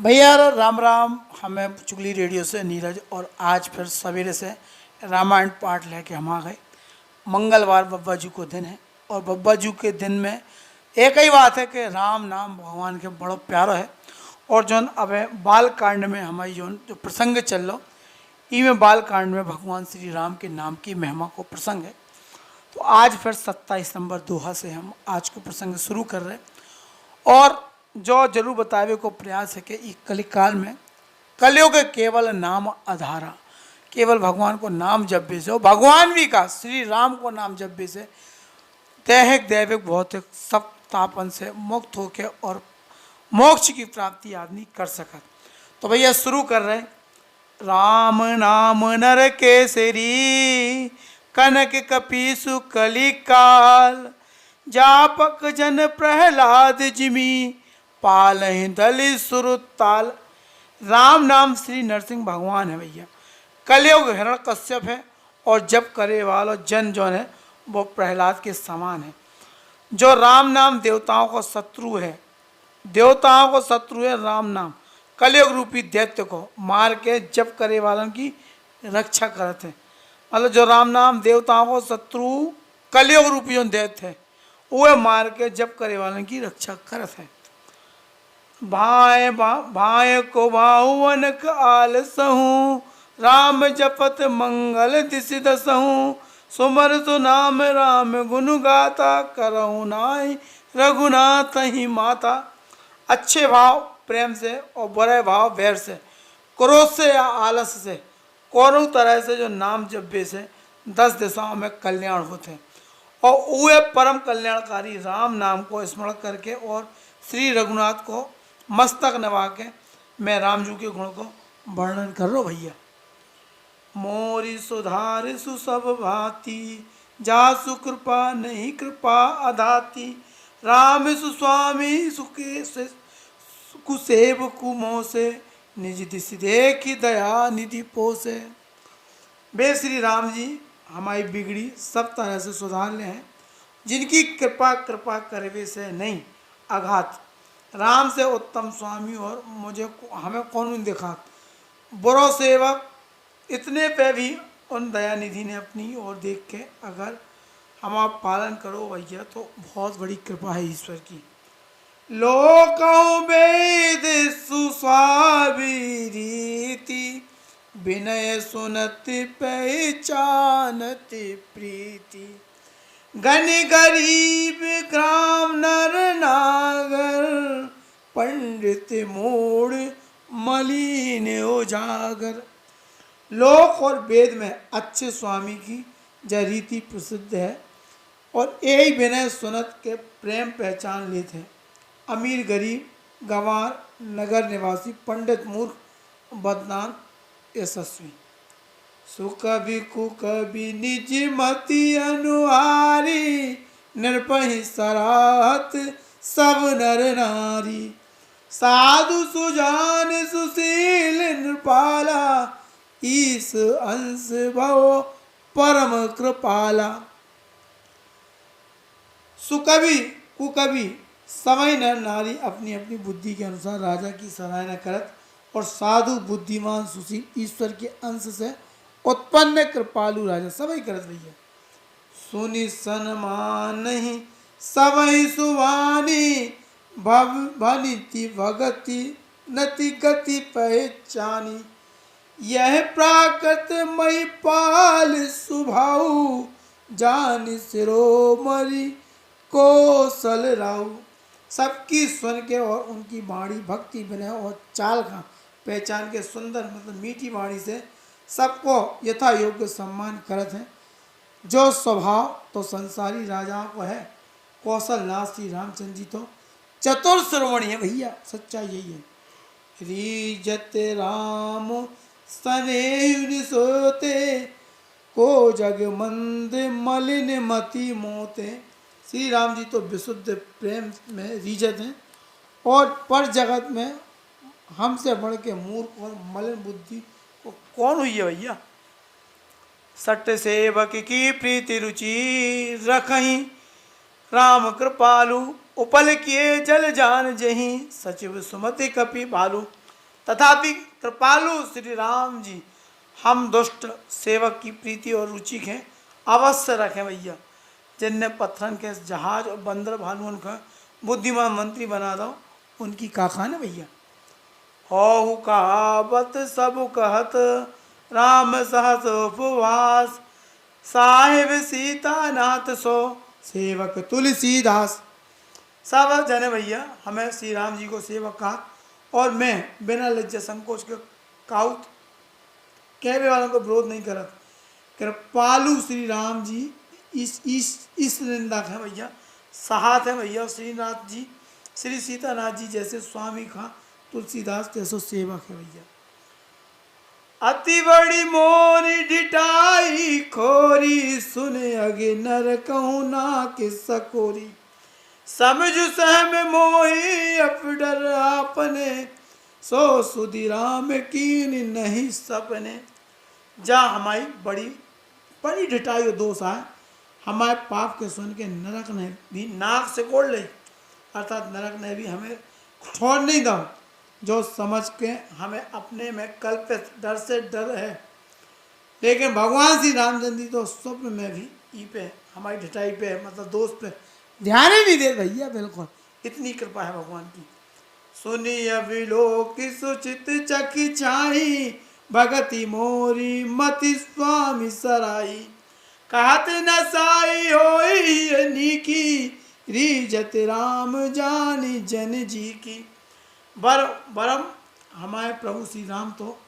भैया राम राम। हमें चुगली रेडियो से नीरज, और आज फिर सवेरे से रामायण पाठ लेके हम आ गए। मंगलवार बब्बा जी को दिन है, और बब्बा जी के दिन में एक ही बात है कि राम नाम भगवान के बड़ो प्यारो है। और जौन अब बाल कांड में हमारी जो प्रसंग चल लो, इमें बाल कांड में भगवान श्री राम के नाम की महिमा को प्रसंग है। तो आज फिर 27 नंबर दोहा से हम आज को प्रसंग शुरू कर रहे हैं। और जो जरूर बतावे को प्रयास है कि इस कलिकाल में कलयुग केवल नाम आधारा, केवल भगवान को नाम जपने से, भगवान भी का श्री राम को नाम जपने से दैहिक दैविक भौतिक सब तापन से मुक्त होके और मोक्ष की प्राप्ति आदमी कर सकत। तो भैया शुरू कर रहे हैं। राम नाम नर केसरी, कनक कपीसु कलिकाल, जापक जन प्रहलाद जिमी, पालहि दलि सुरताल। राम नाम श्री नरसिंह भगवान है भैया। कलयुग हिरण कश्यप है, और जप करे वाला जन जो है वो प्रहलाद के समान है। जो राम नाम देवताओं को शत्रु है, देवताओं को शत्रु है राम नाम। कलयुग रूपी दैत्य को मार के जप करे वालों की रक्षा करते हैं। मतलब जो राम नाम देवताओं को शत्रु कलयुग रूपी जो दैत्य है, वह मार के जप करे वालों की रक्षा करते हैं। भाय भाय को भावन आलसहूँ, राम जपत मंगल दिश दसहूँ, सुमर तो नाम राम गुण गाता, करहु नाई रघुनाथ ही माता। अच्छे भाव प्रेम से और बुरे भाव वैर से, क्रोध से या आलस से, कोनो तरह से जो नाम जपे से 10 दिशाओं में कल्याण होते हैं। और वे परम कल्याणकारी राम नाम को स्मरण करके और श्री रघुनाथ को मस्तक नवा के मैं राम जी के गुण को वर्णन कर रहा हूँ भैया। मोरी सुधार सुसभ भांति, जासु कृपा नहीं कृपा अधाती, राम सुस्वामी सुखे से कुसेव कुमो से, निज दिश देखी दया निधि पोसे। बे श्री राम जी हमारी बिगड़ी सब तरह से सुधार ले हैं, जिनकी कृपा करवे से नहीं आघात। राम से उत्तम स्वामी और मुझे हमें कौन नहीं देखा। बुरो सेवक इतने पे भी उन दयानिधि ने अपनी ओर देख के अगर हम आप पालन करो भैया, तो बहुत बड़ी कृपा है ईश्वर की। लोकों वेद सुस्वामी रीति, विनय सुनति पहचानत प्रीति, गण गरीब ग्राम नर नागर, पंडित मूढ़ मलिन उजागर। लोक और वेद में अच्छे स्वामी की यह रीति प्रसिद्ध है, और यही विनय सुनत के प्रेम पहचान लेते हैं। अमीर गरीब गंवार नगर निवासी, पंडित मूर्ख बदनाम यशस्वी, सुकवि कुकवि निज मति अनुहारी, निर्पहि सराहत सब नर नारी, साधु सुजान सुशील नृपाला, ईस अंश भव परम कृपाला। सुकवि कुकवि समय नर नारी अपनी अपनी बुद्धि के अनुसार राजा की सराहना करत, और साधु बुद्धिमान सुशील ईश्वर के अंश से उत्पन्न कृपालु राजा सभी करत भैया। सुनि सन्मान ही सबहि सुवानी, भनिति भगति नति गति पहचानी, यह प्राकृत महिपाल सुभाऊ, जान शिरोमणि कौशल राहु। सबकी सुन के और उनकी वाणी भक्ति विनय और चाल का पहचान के सुंदर मतलब मीठी वाणी से सबको यथा योग्य सम्मान करत हैं। जो स्वभाव तो संसारी राजाओं को है, कौशल नाथ श्री रामचंद्र जी तो चतुर शिरोमणि है भैया। सच्चाई यही है। रीजत राम स्नेह सोते, को जग मंद मलिन मति मोते। श्री राम जी तो विशुद्ध प्रेम में रीजत हैं, और पर जगत में हमसे बढ़ के मूर्ख और मलिन बुद्धि को कौन हुई है भैया। सट सेवक की प्रीति रुचि रखहीं, राम कृपालु उपल किए जल जान जहीं, सचिव सुमति कपि भालू। तथापि कृपालु श्री राम जी हम दुष्ट सेवक की प्रीति और रुचि के अवश्य रखें भैया, जिनने पत्थरन के जहाज और बंदर भालुओं का बुद्धिमान मंत्री बना दो, उनकी काखा न भैया। हो कहावत सब कहत राम सहस उपवास, साहिब सीता नाथ सो सेवक तुलसीदास। सब जने भैया हमें श्री राम जी को सेवक कहा, और मैं बिना लज्जा संकोच के काउत कहने वालों को विरोध नहीं करत। कृपालु श्री राम जी इस निंदा है भैया, सहात है भैया श्रीनाथ जी, श्री सीतानाथ जी जैसे स्वामी खां, तुलसीदास जैसो सेवक है भैया। अति बड़ी मोरी डिटाई खोरी, सुने अगे नर कहूँ ना कि सकोरी, समझ सहम मोही अपडर आपने, सो सुधि राम कीन नहीं सपने। जहाँ हमारी बड़ी बड़ी ढिठाई और दोष आए, हमारे पाप के सुन के नरक ने भी नाक से कोड़ ले, अर्थात नरक ने भी हमें छोड़ नहीं दो, जो समझ के हमें अपने में कल्पित डर से डर है। लेकिन भगवान श्री रामचंद्र जी तो स्वप्न में भी ई पे हमारी ढिठाई पे मतलब दोस्त पे ध्यान ही नहीं दे भैया, बिल्कुल इतनी कृपा है भगवान की। सुनी अविलोक सुचित चखी छाई, भगति मोरी मति स्वामी सराई, कहत न साई होई नीकी, रीजत राम जानी जन जी की। बरम हमारे प्रभु श्री राम तो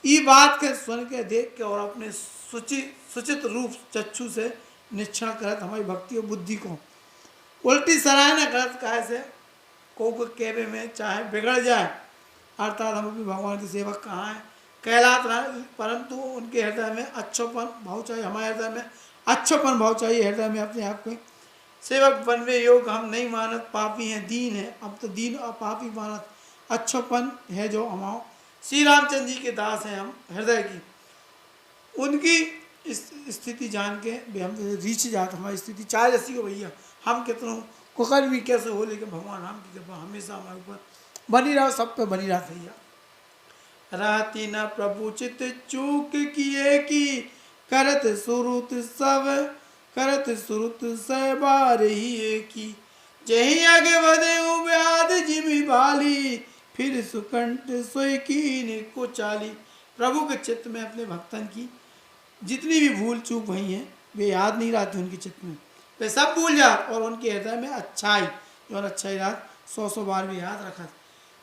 ई बात के सुन के देख के और अपने सुचित रूप चक्षु से निरीक्षण करत हमारी भक्ति और बुद्धि को उल्टी सराहना करत, काहे से को कहवे में चाहे बिगड़ जाए, अर्थात हम अपने भगवान की सेवक कहाँ हैं कहलात रहे, परंतु उनके हृदय में अच्छोपन भाव चाहिए, हमारे हृदय में अच्छोपन भाव चाहिए, हृदय में अपने आप को सेवक बनवे योग हम नहीं मानत, पापी हैं दीन है, अब तो दीन और पापी मानत अच्छोपन है जो हमारे श्री रामचंद्र जी के दास हैं हम हृदय की। उनकी इस स्थिति जान के भी हम रीच जाते, हमारी स्थिति चाहे जैसी हो भैया, हम कितनों कुकर भी कैसे हो, लेकिन भगवान राम की कृपा हमेशा हमारे ऊपर बनी रहो, सब पे बनी रहा भैया। रहती न प्रभु चित चूक किए की, करत सुरुत सहबार ही की, जही आगे बधे व्याध जिमी बाली, फिर सुकंठ सोई की को चाली। प्रभु के चित्त में अपने भक्तन की जितनी भी भूल चूक हुई हैं वे याद नहीं रहती उनके चित्त में, वे सब भूल जात, और उनके हृदय में अच्छाई जो अच्छाई रात 100 बार भी याद रखा,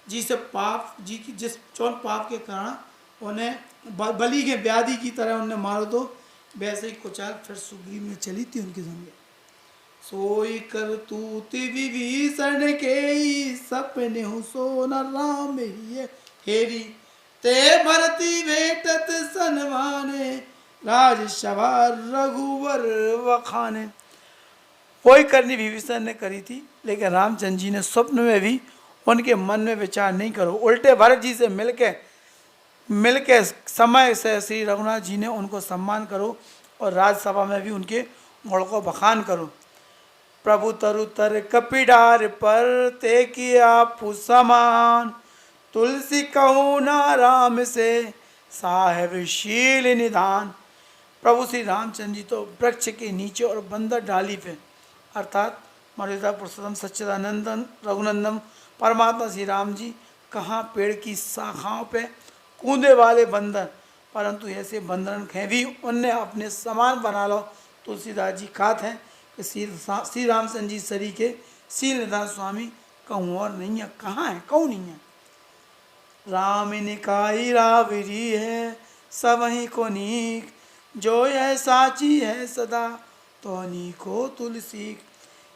जिसे पाप जी की जिस चौन पाप के कारण उन्हें बलि के व्याधि की तरह उन्हें मार दो, वैसे ही कुचाल फिर सुग्रीव में चली थी उनके संगे। सोई कर तूत विभीषण के, सपने हो सोन राम ही हेरी, ते भरती भेटत सनमाने, राजसभा रघुवर वखाने। कोई करनी विभीषण ने करी थी, लेकिन रामचंद्र जी ने स्वप्न में भी उनके मन में विचार नहीं करो, उल्टे भरत जी से मिलके समय से श्री रघुनाथ जी ने उनको सम्मान करो, और राजसभा में भी उनके गुण को बखान करो। प्रभु तरु तर कपिडार पर ते किया समान, तुलसी कहू ना राम से साहेब शील निधान। प्रभु श्री रामचंद्र जी तो वृक्ष के नीचे और बंदर डाली पे, अर्थात मर्यादा पुरुषोत्तम सच्चिदानंदन रघुनंदन परमात्मा श्री राम जी कहाँ पेड़ की शाखाओं पे कूदे वाले बंदर, परंतु ऐसे बंदरन खे भी उनने अपने समान बना लो। तुलसीदास जी खात हैं कि श्री रामचंद्र जी सरी के शील निधान स्वामी कहूँ और नहीं है, कहाँ है कहूँ नहीं है। राम निकाई रावरी है सब ही को नीक, जो यह साची है सदा तो नीको तुलसी।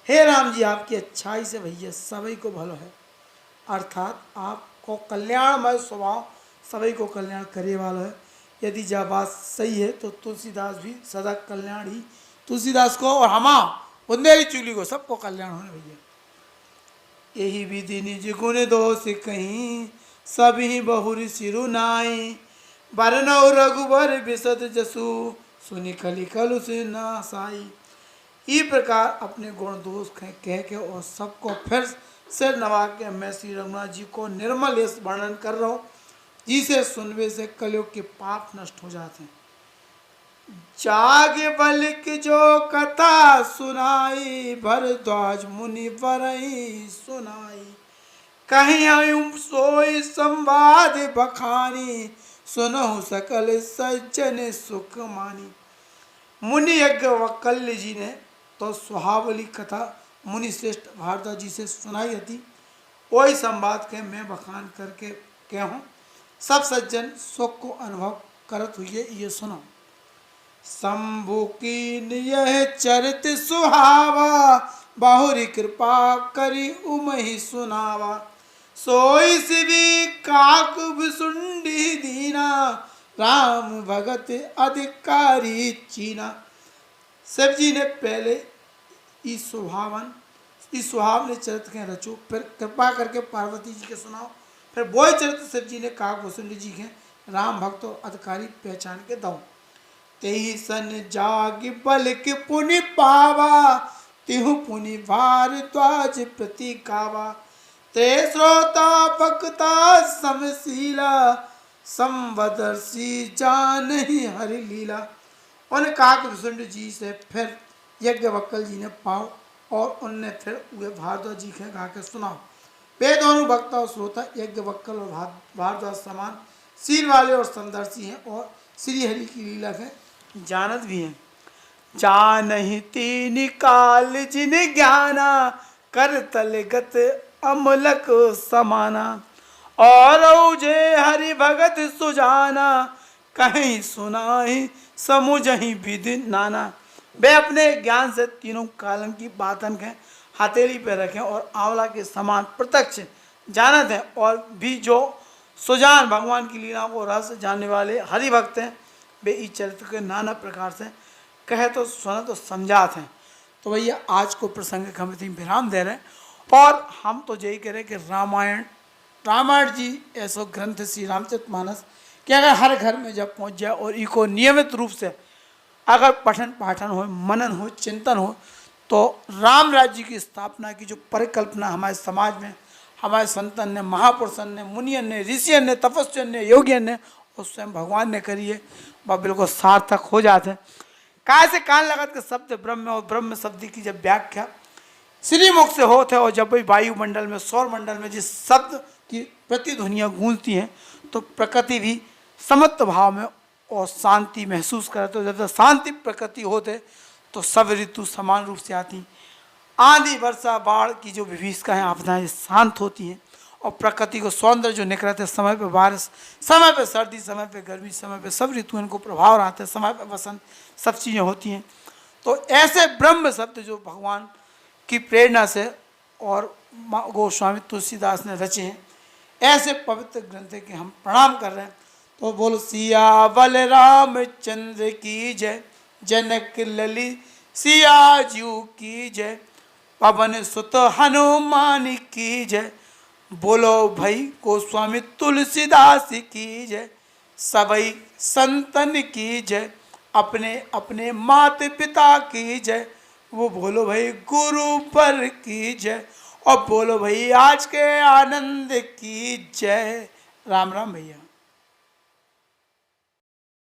हे राम जी आपकी अच्छाई से भैया सभी को भलो है, अर्थात आपको कल्याणमय स्वभाव सभी को कल्याण करे वाला है। यदि जब बात सही है तो तुलसीदास भी सदा कल्याण ही तुलसीदास को और हमा बुंदेली चुगली को सबको कल्याण होने भैया। यही विधि निज गुण दोष कहीं, सभी बहुरी सिरु नाई, बरनौ रघुवर बिसद जसु, सुनि खली कलु से ना साई। इस प्रकार अपने गुण दोष कह के और सबको फिर से नवा के मैं श्री रघुनाथ जी को निर्मल यश वर्णन कर रहा हूँ, जिसे सुनवे से कलयुग के पाप नष्ट हो जाते हैं। जाग बलिक जो कथा सुनाई, भरद्वाज मुनि बरई सुनाई। कहीं आयुं सोई संवाद बखानी, सुनहु सकल सज्जन सुख मानी। मुनि यज्ञ वकल्य जी ने तो सुहावली कथा मुनि श्रेष्ठ भारद्वाज जी से सुनाई थी। वही संवाद के मैं बखान करके कहूँ, सब सज्जन सुख को अनुभव करत हुए ये सुनो। शंभु कीन यह चरित सुहावा, बाहुरी कृपा करी उमहि सुनावा। सोई सिवि काक विसुंडी दीना, राम भगत अधिकारी चीना। शिव जी ने पहले इस सुहावने चरित्र के रचो, फिर कृपा करके पार्वती जी के सुनाओ, फिर वही चरित्र शिव जी ने काक वसुंडी जी के राम भक्त और अधिकारी पहचान के दो। तेहि सन जाग बल के पुनि पावा, तिहु पुनि भारद्वाज प्रति गावा। ते श्रोता भक्ता समशीला, संवदर्शी जानहि हरि लीला। उन काक विसुंड जी से फिर यज्ञवक्कल जी ने पाओ, और उनने फिर वे भारद्वाज जी के गा के सुनाओ। वे दोनों वक्ता और श्रोता यज्ञवक्कल और भारद्वाज समान शील वाले और समदर्शी हैं, और श्री हरि की लीला के जानत भी हैं। जानहि तीन काल जिन ज्ञाना, कर तलगत अमलक समाना। और जे हरि भगत सुजाना, कहीं सुनाहि समुझहि विधि नाना। वे अपने ज्ञान से तीनों कालन की बातन के हथेली पे रखें और आंवला के समान प्रत्यक्ष जानत हैं, और भी जो सुजान भगवान की लीला को रस जानने वाले हरि भक्त हैं, वे इस चरित्र के नाना प्रकार से कहे तो सुना तो समझाते हैं। तो भैया आज को प्रसंग हम इतनी विराम दे रहे हैं, और हम तो यही कह रहे हैं कि रामायण जी ऐसा ग्रंथ श्री रामचरितमानस कि अगर हर घर में जब पहुंच जाए और इको नियमित रूप से अगर पठन पाठन हो, मनन हो, चिंतन हो, तो राम राज्य की स्थापना की जो परिकल्पना हमारे समाज में हमारे संतन ने, महापुरुषन ने, मुनियन ने, ऋषियन ने, तपस्वियन ने, योगियन ने और स्वयं भगवान ने करी है, वह बिल्कुल सार्थक हो जाते हैं। काय से कान लगत के शब्द ब्रह्म और ब्रह्म शब्द की जब व्याख्या श्रीमुख से होते, और जब भी वायुमंडल में, सौर मंडल में जिस शब्द की प्रतिध्वनियाँ गूंजती हैं, तो प्रकृति भी समत्व भाव में और शांति महसूस करते हो। जब शांति प्रकृति होते तो सब ऋतु समान रूप से आती, आंधी वर्षा बाढ़ की जो विभीषिका हैं आपदाएं शांत होती हैं, और प्रकृति को सौंदर्य जो निकलते हैं, समय पे बारिश, समय पे सर्दी, समय पे गर्मी, समय पे सब ऋतु इनको प्रभाव रहते हैं, समय पे वसंत, सब चीज़ें होती हैं। तो ऐसे ब्रह्म शब्द जो भगवान की प्रेरणा से और गोस्वामी तुलसीदास ने रचे हैं, ऐसे पवित्र ग्रंथ के हम प्रणाम कर रहे हैं। तो बोलो सियावल रामचंद्र की जय, जनक लली सिया जू की जय, पवन सुत हनुमान की जय, बोलो भाई गोस्वामी तुलसीदास की जय, सबई संतन की जय, अपने अपने माता पिता की जय, वो बोलो भाई गुरु पर की जय, और बोलो भाई आज के आनंद की जय। राम राम भैया।